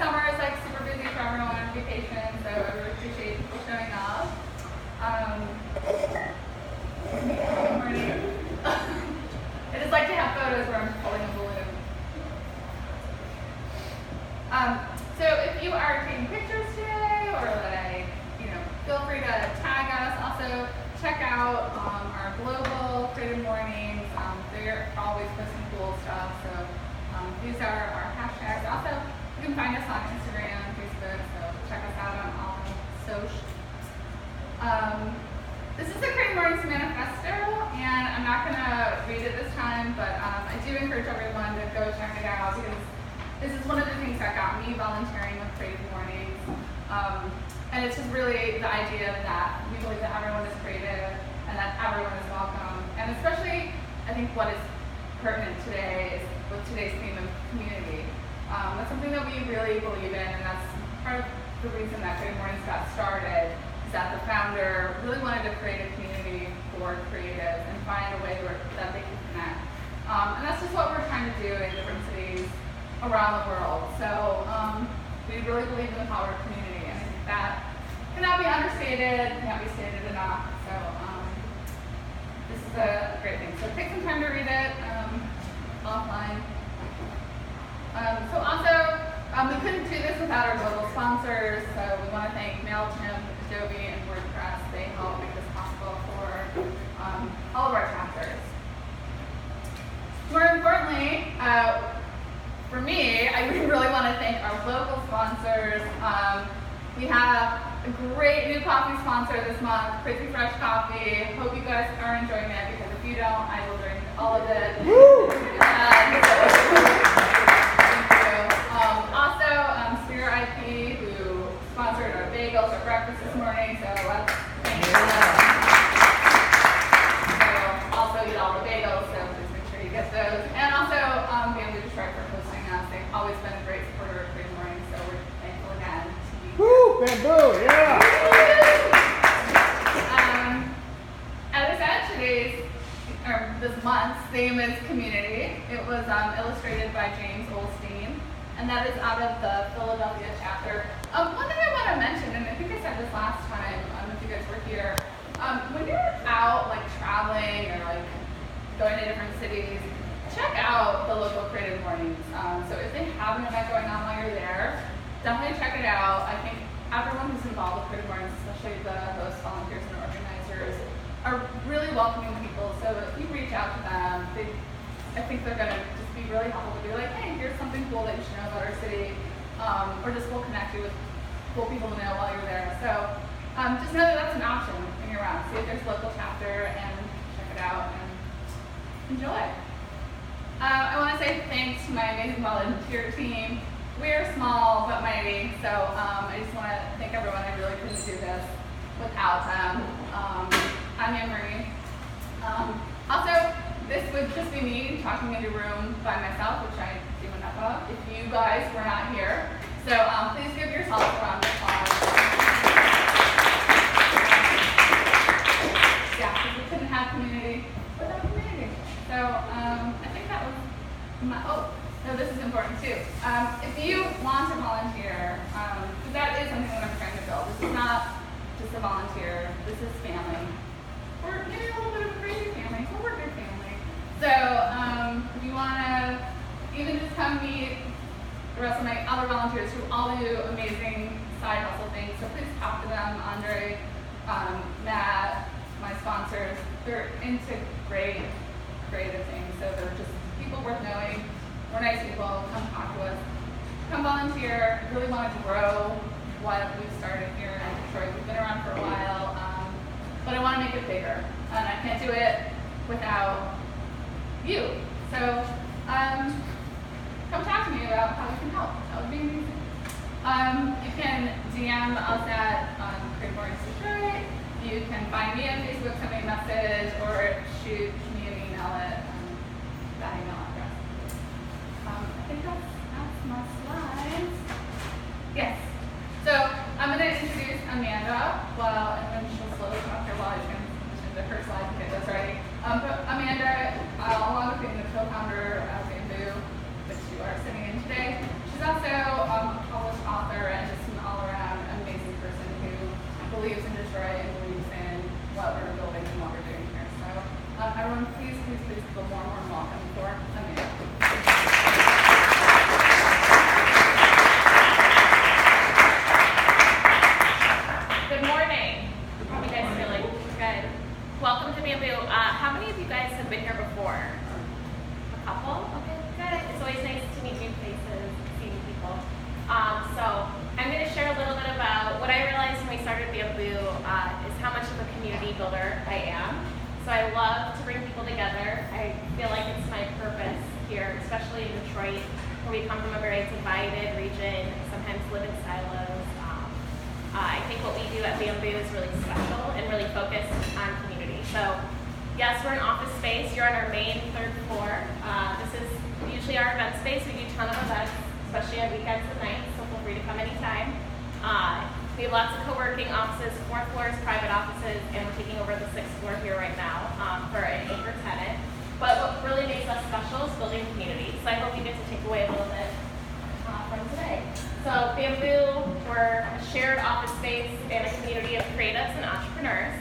summer is like super busy for everyone on vacation, so I really appreciate people showing up. Good morning. I just like to have photos where I'm holding a balloon. So if you are taking pictures today, or like, feel free to tag us. Also, check out our global Creative Mornings. They're always posting cool stuff. So these are our hashtags. Also, you can find us on Instagram, Facebook. So check us out on all the socials. This is the Creative Mornings Manifesto, and I'm not going to read it this time, but I do encourage everyone to go check it out because this is one of the things that got me volunteering with Creative Mornings. And it's just really the idea that we believe that everyone is creative and that everyone is welcome. And especially, I think what is pertinent today is with today's theme of community. That's something that we really believe in, and that's part of the reason that Creative Mornings got started, is that the founder really wanted to create a community for creatives and find a way that they can connect. And that's just what we're trying to do in different cities around the world. So we really believe in the power of community, and I think that cannot be understated, cannot be stated enough. So this is a great thing. So take some time to read it offline. So also, we couldn't do this without our global sponsors. So we want to thank MailChimp, Adobe, and WordPress. They help make this possible for all of our chapters. More importantly, for me, I really want to thank our local sponsors. We have a great new coffee sponsor this month, Crazy Fresh Coffee. Hope you guys are enjoying it, because if you don't, I will drink all of it. Thank you. Also, Spear IP, who sponsored our bagels for breakfast this morning, so thank you for that. So also eat all the bagels, so please make sure you get those. And also, Bamboo Detroit for hosting us. They've always been a great supporter of Creative Mornings, so we're thankful again to be here. Woo! Bamboo, yeah! As I said, this month's theme is community. It was illustrated by James Olstein, and that is out of the Philadelphia chapter. One thing I want to mention, and I think I said this last time, if you guys were here, when you're out like traveling or like going to different cities, check out the local Creative Mornings. So if they have an event going on while you're there, definitely check it out. I think everyone who's involved with Creative Mornings, especially the hosts, volunteers, and organizers, are really welcoming people. So if you reach out to them, I think they're going to just be really helpful to be like, hey, here's something cool that you should know about our city, or just we'll connect you with cool people to know while you're there. So just know that that's an option when you're around. See if there's a local chapter and check it out and enjoy. I want to say thanks to my amazing volunteer team. We're small but mighty, so I just want to thank everyone. I really couldn't do this without them. I'm Anne-Marie. Also, this would just be me talking in a room by myself, which I do enough of, if you guys were not here. So please give yourself a round of applause. Yeah, because we couldn't have community without community. So I think that was no, this is important too. If you want to volunteer, because that is something that I'm trying to build. This is not just a volunteer, this is family. Or maybe a little bit of a crazy family, but we're a good family. So if you want to even just come meet the rest of my other volunteers who all do amazing side hustle things, so please talk to them. Andre, Matt, my sponsors, they're into great creative things, so they're just people worth knowing. We're nice people. Come talk to us. Come volunteer. Really want to grow what we've started here in Detroit. We've been around for a while, but I want to make it bigger, and I can't do it without you. So come talk to me about how we can help. That would be amazing. You can DM us at Creative Mornings Detroit. You can find me on Facebook, send me a message, or shoot me an email at that email address. I think that's my slides. Yes. So I'm going to introduce Amanda, and then she'll slowly come up here while I transition to her slides and get those ready. But Amanda, along with being the co-founder of Bamboo, which you are sitting in today, she's also a published builder I am. So I love to bring people together. I feel like it's my purpose here, especially in Detroit, where we come from a very divided region, sometimes live in silos. I think what we do at Bamboo is really special and really focused on community. So yes, we're an office space. You're on our main third floor. This is usually our event space. We do a ton of events, especially on weekends and nights, so feel free to come anytime. We have lots of co-working offices, 4th floor is private offices, and we're taking over the 6th floor here right now for an anchor tenant. But what really makes us special is building community. So I hope you get to take away a little bit from today. So Bamboo, we're a shared office space and a community of creatives and entrepreneurs.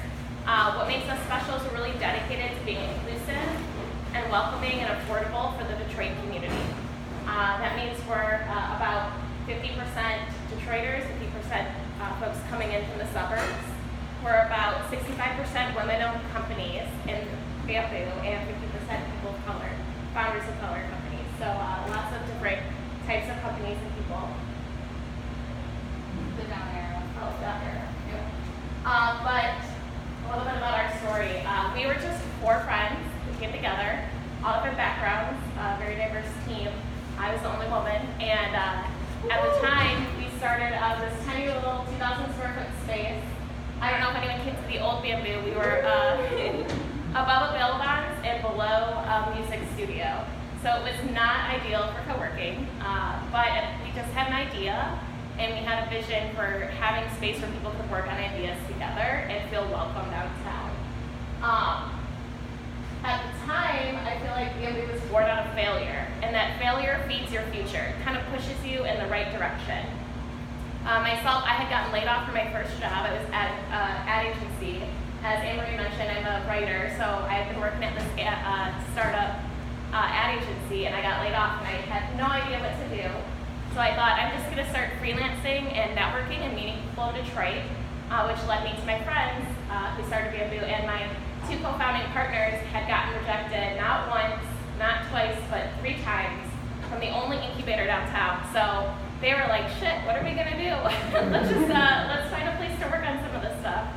What makes us special is we're really dedicated to being inclusive and welcoming and affordable for the Detroit community. That means we're about 50% Detroiters, 50% folks coming in from the suburbs. We're about 65% women-owned companies in Bamboo and 50% people of color, founders of color companies. So lots of different types of companies and people. The down arrow. Oh, down arrow. Yeah. But a little bit about our story. We were just 4 friends who came together, all different backgrounds, very diverse team. I was the only woman, and at the time we started this tiny little 2,000 square foot space. I don't know if anyone came to the old Bamboo. We were above a bail bonds and below a music studio. So it was not ideal for co-working, but we just had an idea and we had a vision for having space where people could work on ideas together and feel welcome downtown. At the time, I feel like Bamboo was born out of failure, and that failure feeds your future. It kind of pushes you in the right direction. Myself, I had gotten laid off from my first job. I was at an ad agency. As Anne-Marie mentioned, I'm a writer, so I had been working at this startup ad agency, and I got laid off, and I had no idea what to do. So I thought, I'm just going to start freelancing and networking and meeting people in Detroit, which led me to my friends who started Bamboo, and my 2 co-founding partners had gotten rejected not once, not twice, but 3 times from the only incubator downtown. So they were like, shit, what are we going to do? let's find a place to work on some of this stuff.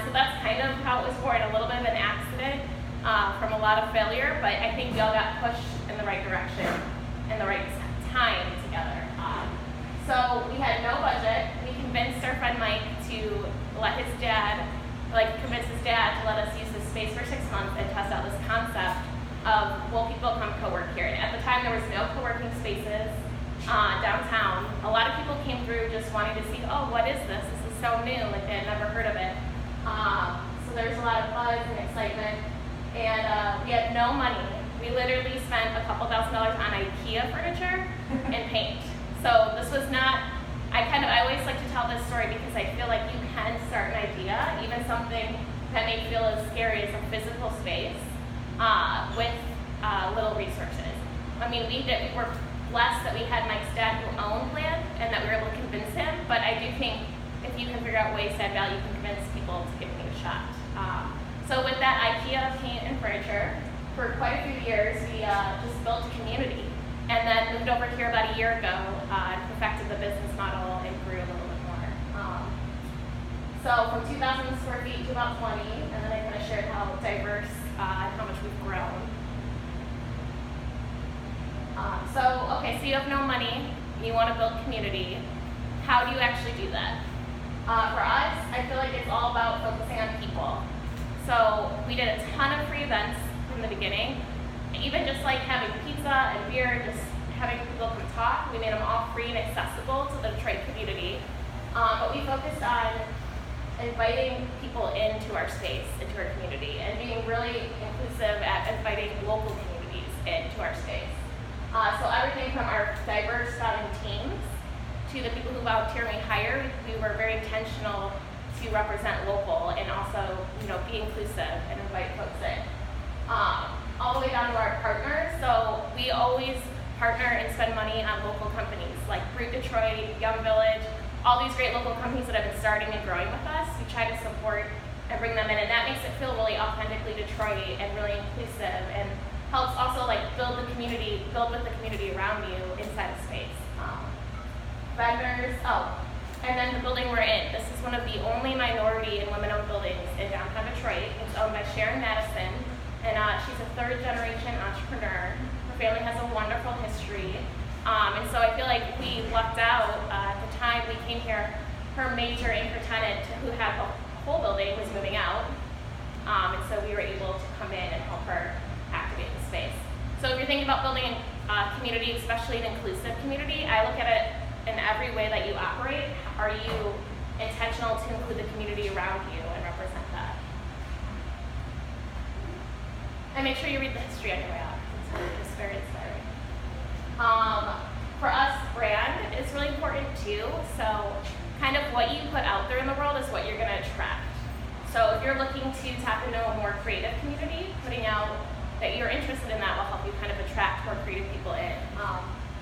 So that's kind of how it was born, a little bit of an accident from a lot of failure, but I think we all got pushed in the right direction in the right time together. So we had no budget. We convinced our friend Mike to let his dad, convince his dad to let us use this space for 6 months and test out this concept of, will people come co-work here? And at the time, there was no co-working spaces downtown. A lot of people came through just wanting to see, oh, what is this? This is so new, like they had never heard of it. So there was a lot of buzz and excitement, and we had no money. We literally spent a couple $1,000s on IKEA furniture and paint. So this was not, I always like to tell this story because I feel like you can start an idea, even something that may feel as scary as a physical space, with little resources. I mean, we were blessed that we had Mike's dad who owned land and that we were able to convince him, but I do think if you can figure out ways to add value, you can convince people to give me a shot. So with that IKEA paint and furniture, for quite a few years, we just built a community, and then moved over here about a year ago and perfected the business model and grew a little bit more. So from 2,000 square feet to about 20, and then I kind of shared how diverse and how much we've grown. So you have no money, you want to build community. How do you actually do that? For us, I feel like it's all about focusing on people. So we did a ton of free events from the beginning, even just like having pizza and beer, just having people come talk. We made them all free and accessible to the Detroit community. But we focused on inviting people into our space, into our community, and being really inclusive at inviting local communities into our space. So everything from our diverse founding teams to the people who volunteer and we hire, we were very intentional to represent local and also, be inclusive and invite folks in. All the way down to our partners. So we always partner and spend money on local companies like Brute Detroit, Young Village, all these great local companies that have been starting and growing with us. We try to support and bring them in, and that makes it feel really authentically Detroit and really inclusive, and helps also build with the community around you inside the space. Vendors, And then the building we're in, this is one of the only minority and women-owned buildings in downtown Detroit. It's owned by Sharon Madison, and she's a third-generation entrepreneur. Her family has a wonderful history, and so I feel like we lucked out at the time we came here. Her major anchor tenant, who had the whole building, was moving out, and so we were able to come in and help her activate the space. So if you're thinking about building a community, especially an inclusive community, I look at it in every way that you operate. Are you intentional to include the community around you and represent that? And make sure you read the history on your way out. It's just very inspiring. For us, brand is really important too. So kind of what you put out there in the world is what you're going to attract. So if you're looking to tap into a more creative community, putting out that you're interested in that will help you kind of attract more creative people in.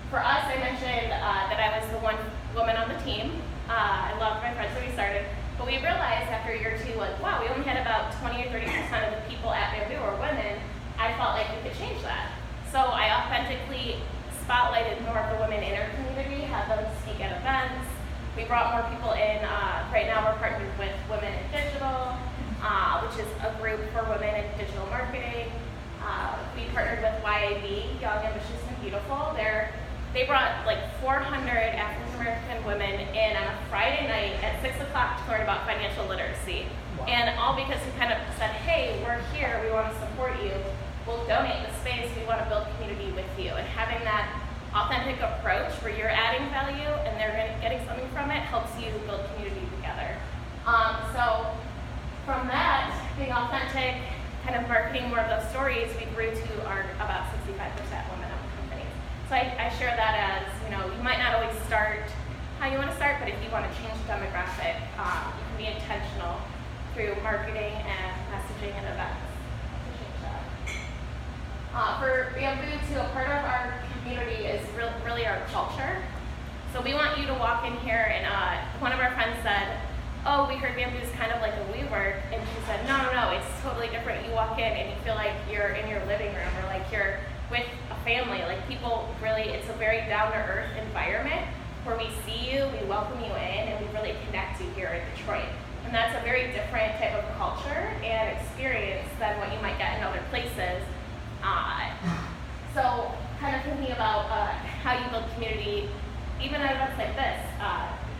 For us, I mentioned that I was the one woman on the team. I loved my friends when we started, but we realized after a year or two, like, wow, we only had about 20 or 30% of the people at Bamboo were women. I felt like we could change that. So I authentically spotlighted more of the women in our community, had them speak at events. We brought more people in. Right now we're partnered with Women in Digital, which is a group for women in digital marketing. We partnered with YAB, Young, Ambitious, and Beautiful. They brought like 400 African American women in on a Friday night at 6 o'clock to learn about financial literacy. Wow. And all because we kind of said, hey, we're here, we want to support you. We'll donate the space, we want to build community with you. And having that authentic approach where you're adding value and they're getting something from it helps you build community together. So from that, being authentic, kind of marketing more of those stories, we grew to our about 65% women-owned companies. So I share that as, you might not always start how you want to start, but if you want to change the demographic, you can be intentional through marketing and messaging and events to change that. For Bamboo, too, a part of our community is really our culture. So we want you to walk in here, and one of our friends said, oh, we heard Bamboo is kind of like a WeWork, and she said, no, it's totally different. You walk in and you feel like you're in your living room or like you're with a family. Like people really, it's a very down-to-earth environment where we see you, we welcome you in, and we really connect you here in Detroit. And that's a very different type of culture and experience than what you might get in other places. So kind of thinking about how you build community, even at events like this,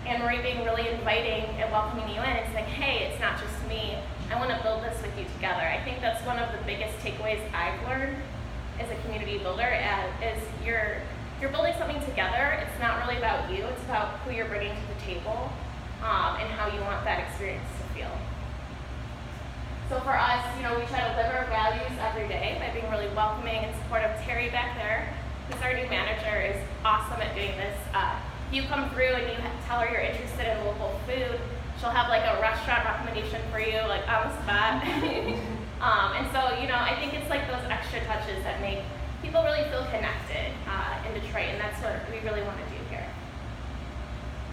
Anne-Marie being really inviting and welcoming you in and saying, hey, it's not just me, I want to build this with you together. I think that's one of the biggest takeaways I've learned as a community builder, is you're building something together. It's not really about you, it's about who you're bringing to the table and how you want that experience to feel. So for us, we try to live our values every day by being really welcoming and supportive. Terry back there, who's our new manager, is awesome at doing this. You come through and you tell her you're interested in local food, she'll have like a restaurant recommendation for you, like on the spot. And so, I think it's like those extra touches that make people really feel connected in Detroit, and that's what we really want to do here.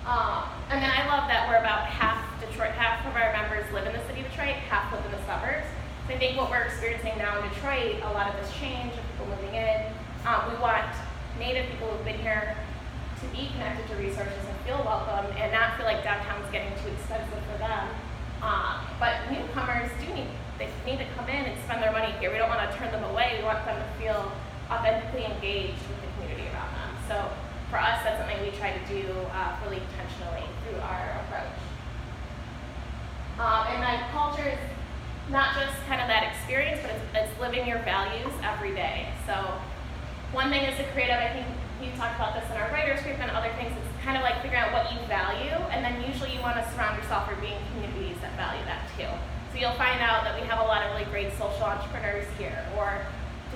And then I love that we're about half of our members live in the city of Detroit, half live in the suburbs. So I think what we're experiencing now in Detroit, a lot of this change of people moving in, we want Native people who've been here to be connected to resources and feel welcome and not feel like downtown's getting too expensive for them. But newcomers they need to come in and spend their money here. We don't want to turn them away. We want them to feel authentically engaged with the community around them. So for us, that's something we try to do really intentionally through our approach. And then culture is not just kind of that experience, but it's living your values every day. So one thing as a creative, I think you talked about this in our writers group and other things, it's kind of like figuring out what you value, and then usually you want to surround yourself with being communities that value that too. So you'll find out that we have a lot of really great social entrepreneurs here, or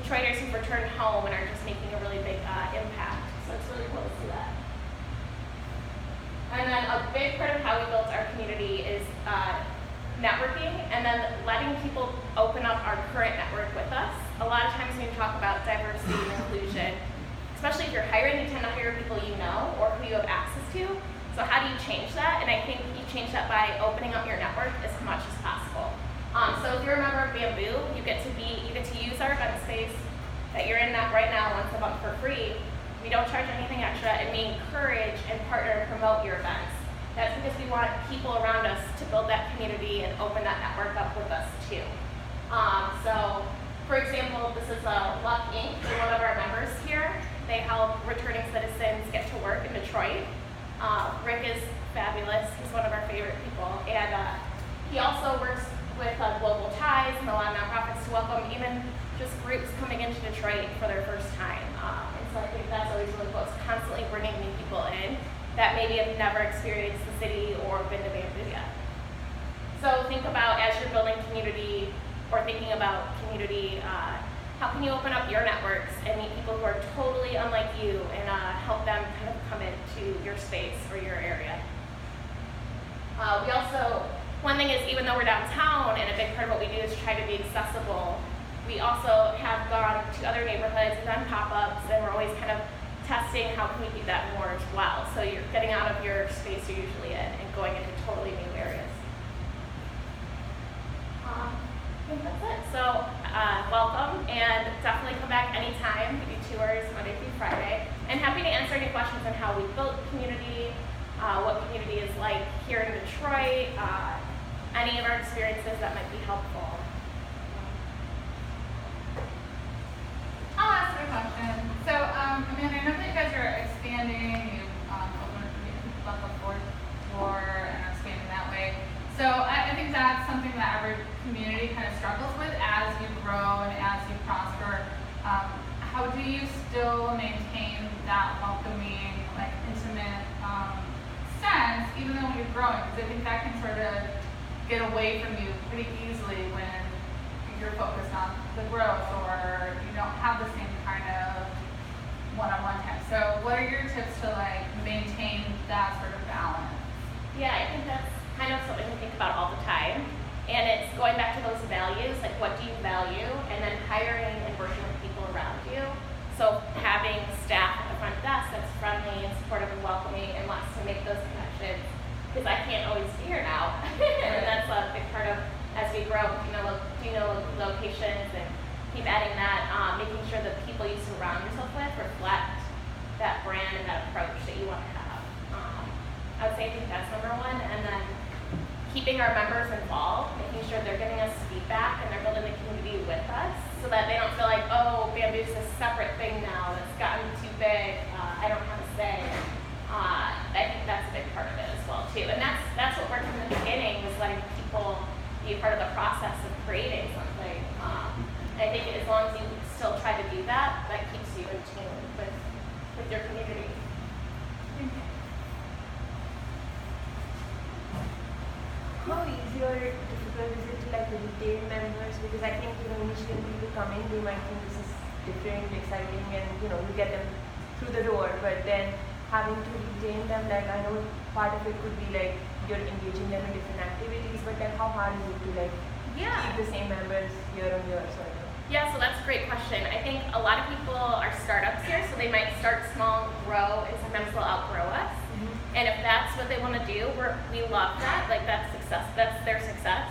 Detroiters who've returned home and are just making a really big impact. So it's really cool to see that. And then a big part of how we built our community is networking, and then letting people open up our current network with us. A lot of times when we talk about diversity and inclusion, especially if you're hiring, you tend to hire people you know or who you have access to. So how do you change that? And I think you change that by opening up your network as much as possible. So if you're a member of Bamboo, you get to use our event space that you're in right now once a month for free. We don't charge anything extra, and we encourage and partner and promote your events. That's because we want people around us to build that community and open that network up with us too. So, for example, this is Luck Inc., one of our members here. They help returning citizens get to work in Detroit. Rick is fabulous. He's one of our favorite people. And he also works with Global Ties and a lot of nonprofits to welcome even just groups coming into Detroit for their first time. And so I think that's always really cool. It's constantly bringing new people in that maybe have never experienced the city or been to Bamboo yet. So think about, as you're building community or thinking about community, how can you open up your networks and meet people who are totally unlike you and help them kind of come into your space or your area. We also, one thing is, even though we're downtown and a big part of what we do is try to be accessible, we also have gone to other neighborhoods and done pop-ups, and we're always kind of testing how can we do that more as well. So you're getting out of your space you're usually in and going into totally new areas. I think that's it. So welcome, and definitely come back anytime. We do tours Monday through Friday, and happy to answer any questions on how we built community, what community is like here in Detroit, any of our experiences that might be helpful. I'll ask a question. So, I know that you guys are expanding, you've opened the fourth floor and are expanding that way. So I think that's something that every community kind of struggles with as you grow and as you prosper. How do you still maintain that welcoming, like intimate sense, even though you're growing? Because I think that can sort of get away from you pretty easily when you're focused on the growth or you don't have the same kind of one-on-one time. So what are your tips to like maintain that sort of balance? Yeah, I think that's kind of something to think about all the time. And it's going back to those values, like what do you value, and then hiring and working with people around you. So having staff at the front desk that's friendly and supportive and welcoming and wants to make those connections, because I can't always be here now. And that's a big part of, as we grow, locations and keep adding that, making sure that people you surround yourself with reflect that brand and that approach that you want to have. I would say I think that's number one. And then keeping our members involved, making sure they're giving us feedback and they're building the community with us so that they don't feel like, oh, Bamboo's a separate thing now that's gotten too big, I don't have a say. I think that's a big part of it as well too. And that's what worked from the beginning, was letting people be a part of the process of creating something. I think as long as you still try to do that, that keeps you in tune with your community. How easy or difficult is it to like retain members? Because I think initially when people come in, they might think this is different, exciting, and you get them through the door. But then having to retain them, like I know part of it could be like you're engaging them in different activities, but like how hard is it to like keep the same members year on year? So yeah, so that's a great question. I think a lot of people are startups here, so they might start small, grow, and sometimes they'll outgrow us. And if that's what they want to do, we love that. Like that's success. That's their success.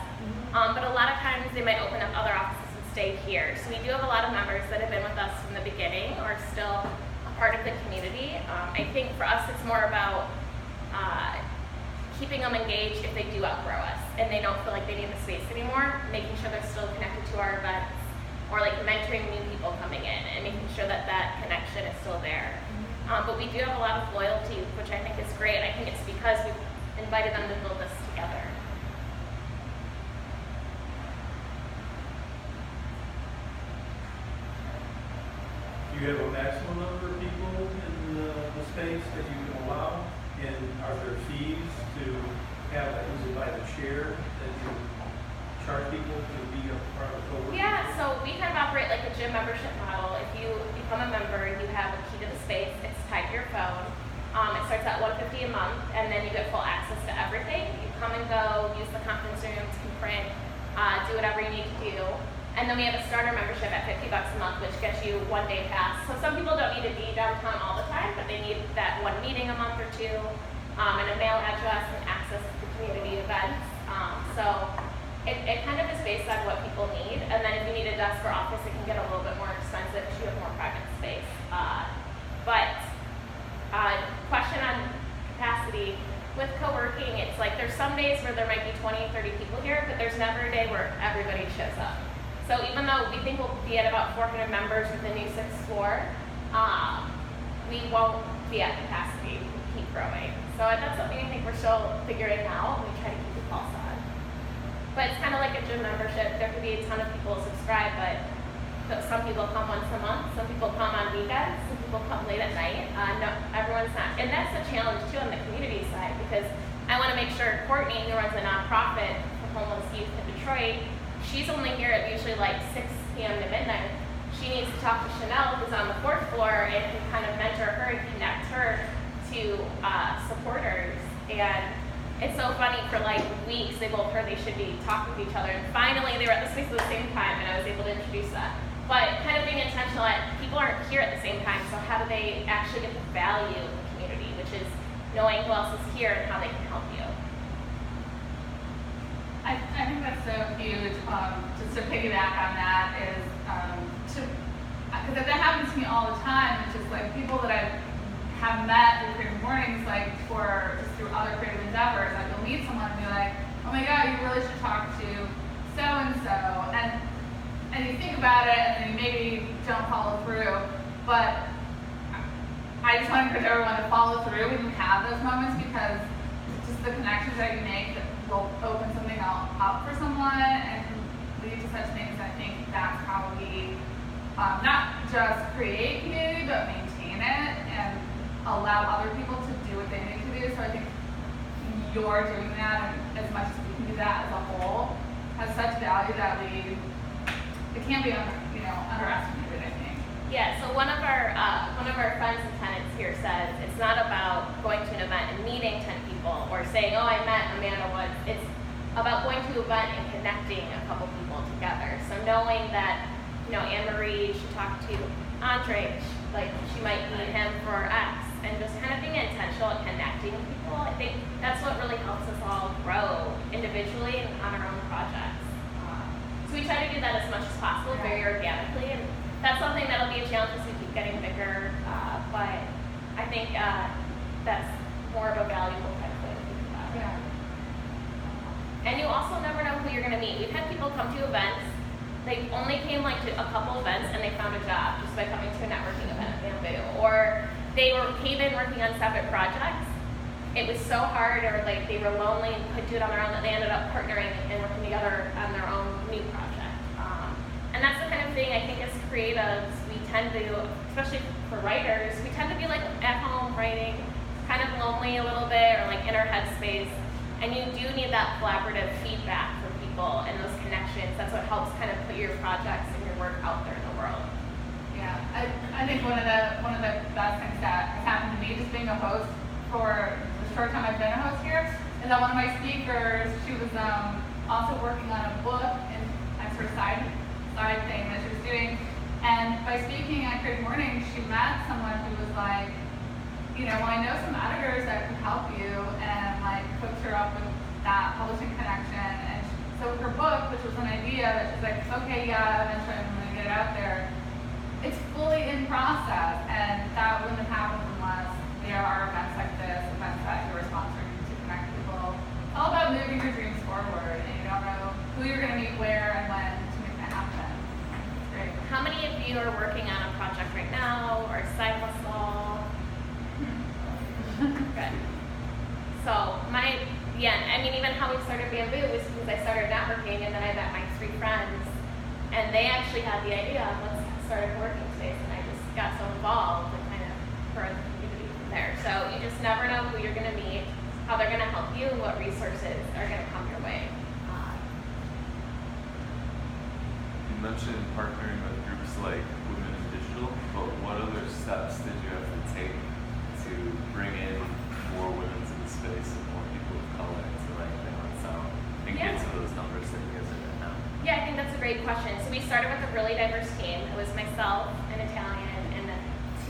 But a lot of times they might open up other offices and stay here. So we do have a lot of members that have been with us from the beginning or still a part of the community. I think for us it's more about keeping them engaged if they do outgrow us and they don't feel like they need the space anymore, making sure they're still connected to our events or like mentoring new people coming in and making sure that that connection is still there. But we do have a lot of loyalty, which I think is great. I think it's because we've invited them to build this together. Do you have a maximum number of people in the space that you can allow? And are there fees to have that? Is it by the chair that you charge people to be a part of the co-working? Yeah, so we kind of operate like a gym membership model. If you become a member, you have a key to the space. It's tied to your phone. It starts at $150 a month, and then you get full access to everything. You come and go, use the conference rooms, can print, do whatever you need to do. And then we have a starter membership at $50 a month, which gets you one-day pass. So some people don't need to be downtown all the time, but they need that one meeting a month or two, and a mail address and access to the community events. So it kind of is based on what people need. And then if you need a desk or office, it can get a little bit more expensive because you have more private space. Question on capacity, with co-working, it's like there's some days where there might be 20, 30 people here, but there's never a day where everybody shows up. So even though we think we'll be at about 400 members with the new 6th floor, we won't be at capacity to keep growing. So that's something I think we're still figuring out. We try to keep the pulse on. But it's kind of like a gym membership. There could be a ton of people subscribe, but some people come once a month, some people come on weekends, some people come late at night. No, everyone's not, and that's a challenge too on the community side, because I want to make sure Courtney, who runs a nonprofit for homeless youth in Detroit, she's only here at usually like 6 p.m. to midnight. She needs to talk to Chanel, who's on the 4th floor, and can kind of mentor her and connect her to supporters. And it's so funny, for like weeks they both heard they should be talking to each other, and finally they were at the space at the same time, and I was able to introduce that. But kind of being intentional that people aren't here at the same time, so how do they actually get the value of the community, which is knowing who else is here and how they can help you. I think that's so huge. Just to piggyback on that is because that happens to me all the time. It's just like people that I have met through Creative Mornings, like or just through other creative endeavors. Like you'll meet someone and be like, oh my God, you really should talk to so and so, and you think about it, and then you maybe don't follow through. But I just want to encourage everyone to follow through when you have those moments, because just the connections that you make that will open something up for someone and lead to such things. I think that's how we not just create community, but maintain it and allow other people to do what they need to do. So I think you're doing that, and as much as we can do that as a whole, has such value that it can't be underestimated, I think. Yeah, so one of our friends and tenants here says it's not about going to an event and meeting 10 people or saying, oh, I met Amanda Woods. It's about going to an event and connecting a couple people together. So knowing that, Anne Marie should talk to Andre, she might meet him for X, and just kind of being intentional at connecting people. I think that's what really helps us all grow individually and on our own projects. So we try to do that as much as possible, very organically, and that's something that'll be a challenge as we keep getting bigger, but I think that's more of a valuable kind of way to think about it. Yeah. And you also never know who you're going to meet. We've had people come to events, they only came to a couple events and they found a job just by coming to a networking event at Bamboo, or they came in working on separate projects. It was so hard, or they were lonely and couldn't do it on their own, that they ended up partnering and working together on their own new project. And that's the kind of thing I think as creatives we tend to, especially for writers, we tend to be at home writing, kind of lonely a little bit, or in our headspace. And you do need that collaborative feedback from people and those connections. That's what helps kind of put your projects and your work out there in the world. Yeah, I think one of the best things that has happened to me, just being a host for the short time I've been a host here, is that one of my speakers, she was also working on a book and as her side thing that she was doing. And by speaking at Creative Mornings, she met someone who was like, well, I know some editors that can help you, and hooked her up with that publishing connection. And so her book, which was an idea that she's like, okay, yeah, eventually I'm going to get it out there. It's fully in process, and that wouldn't have happened unless there are events like this, events that you're sponsoring to connect people. It's all about moving your dreams forward, and you don't know who you're going to meet where and when to make that happen. It's great. How many of you are working on a project right now, or a side hustle? Good. So even how we started Bamboo was because I started networking, and then I met my 3 friends, and they actually had the idea of let's start a working space, and I just got so involved and kind of further the community from there. So you just never know who you're going to meet, how they're going to help you, and what resources are going to come your way. You mentioned partnering with groups like Women in Digital, but what other steps did you have to take to bring in more women to the space and more people of color to balance out and get to those numbers that you guys are at now? Yeah, I think that's a great question. So we started with a really diverse team. It was myself, an Italian, and then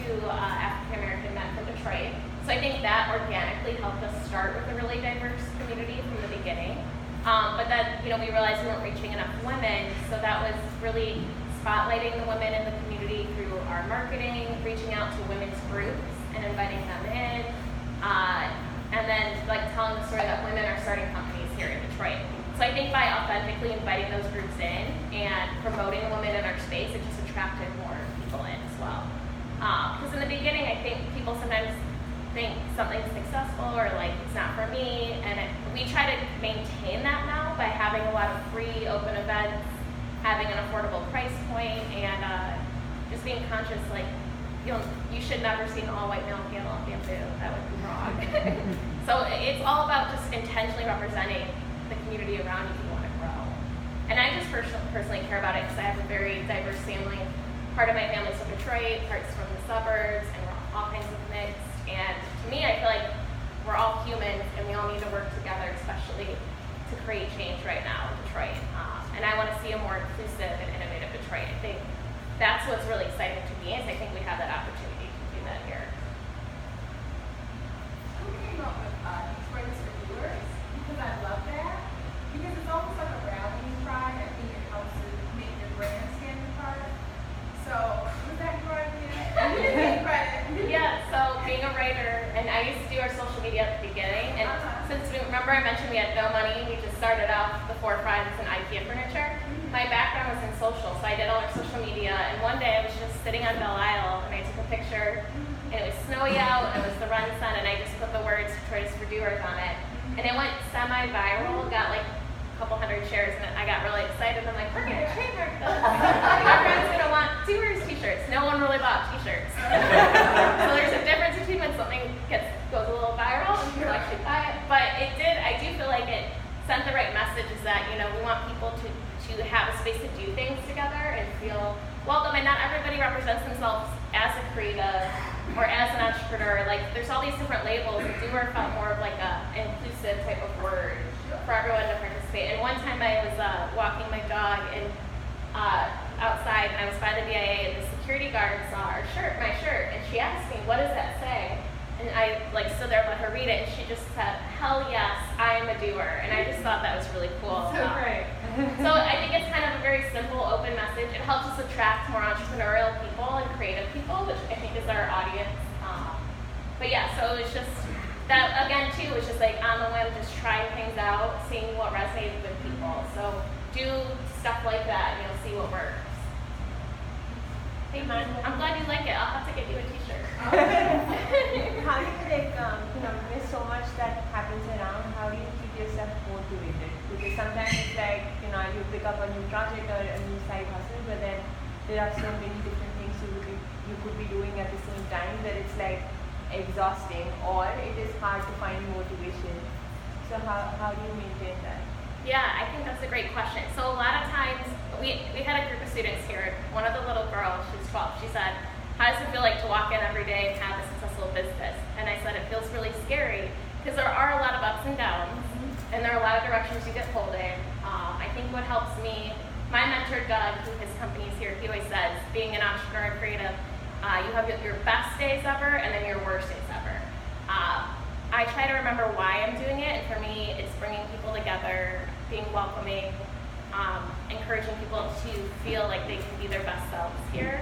2 African American men from Detroit. So I think that organically helped us start with a really diverse community from the beginning. But then, we realized we weren't reaching enough women, so that was really spotlighting the women in the community through our marketing, reaching out to women's groups and inviting them in, and then telling something's successful or like it's not for me. And we try to maintain that now by having a lot of free open events, having an affordable price point, and just being conscious like you should never see an all-white male panel at Bamboo. That would be wrong. So it's all about just intentionally representing the community around you if you want to grow. And I just personally care about it because I have a very diverse family. Part of my family's from Detroit, parts from the suburbs, and we're all kinds of mixed. And to me, I feel like we're all humans and we all need to work together, especially to create change right now in Detroit. And I want to see a more inclusive and innovative Detroit. I think that's what's really exciting to me, is I think we have that opportunity to do that here. Who came up with Detroit for Doers? Because I love that. Because it's almost like a rallying cry. I think it helps to make your brand stand apart. So, was that your idea? You didn't take credit. Yeah, so being a writer, and I used to do our social media at the beginning, and since remember I mentioned we had no money, we just started off the 4 friends and IKEA furniture. My background was in social, so I did all our social media, and one day I was just sitting on Belle Isle, and I took a picture, and it was snowy out, and it was the run sun, and I just put the words Detroit is for Doers on it, and it went semi-viral, got like a couple hundred shares, and I got really excited. I'm like, we're gonna trademark this. Everyone's gonna want Doers t-shirts. No one really bought t-shirts. So there's a difference between when something goes a little viral and people actually buy it, but it did, I do feel like it sent the right message, is that, you know, we want people to have a space to do things together and feel welcome, and not everybody represents themselves as a creative or as an entrepreneur. Like, there's all these different labels, and Doer felt more of like a inclusive type of word for everyone to participate. And one time I was walking my dog and outside, and I was by the BIA, and the security guard saw my shirt, and she asked me, what does that say? And I like stood there and let her read it, and she just said, hell yes, I am a doer. And I just thought that was really cool. So great. So I think it's kind of a very simple, open message. It helps us attract more entrepreneurial people and creative people, which I think is our audience. But yeah, so it's just that, again, too, was just like on the whim, just trying things out, seeing what resonated with people. So do stuff like that, and you'll see what works. Thank you. I'm glad you like it. I'll have to get you a t-shirt. How do you like, there's so much that happens around, how do you keep yourself motivated? Because sometimes it's like, you pick up a new project or a new side hustle, but then there are so many different things you could be doing at the same time that it's like exhausting, or it is hard to find motivation. So how do you maintain that? Yeah, I think that's a great question. So a lot of times, we had a group of students here. One of the little girls, she's 12, she said, how does it feel like to walk in every day and have a successful business? And I said, it feels really scary, because there are a lot of ups and downs, and there are a lot of directions you get pulled in. I think what helps me, my mentor Doug, who his company is here, he always says, being an entrepreneur and creative, you have your best days ever and then your worst days ever. I try to remember why I'm doing it, and for me, it's bringing people together, being welcoming, encouraging people to feel like they can be their best selves here.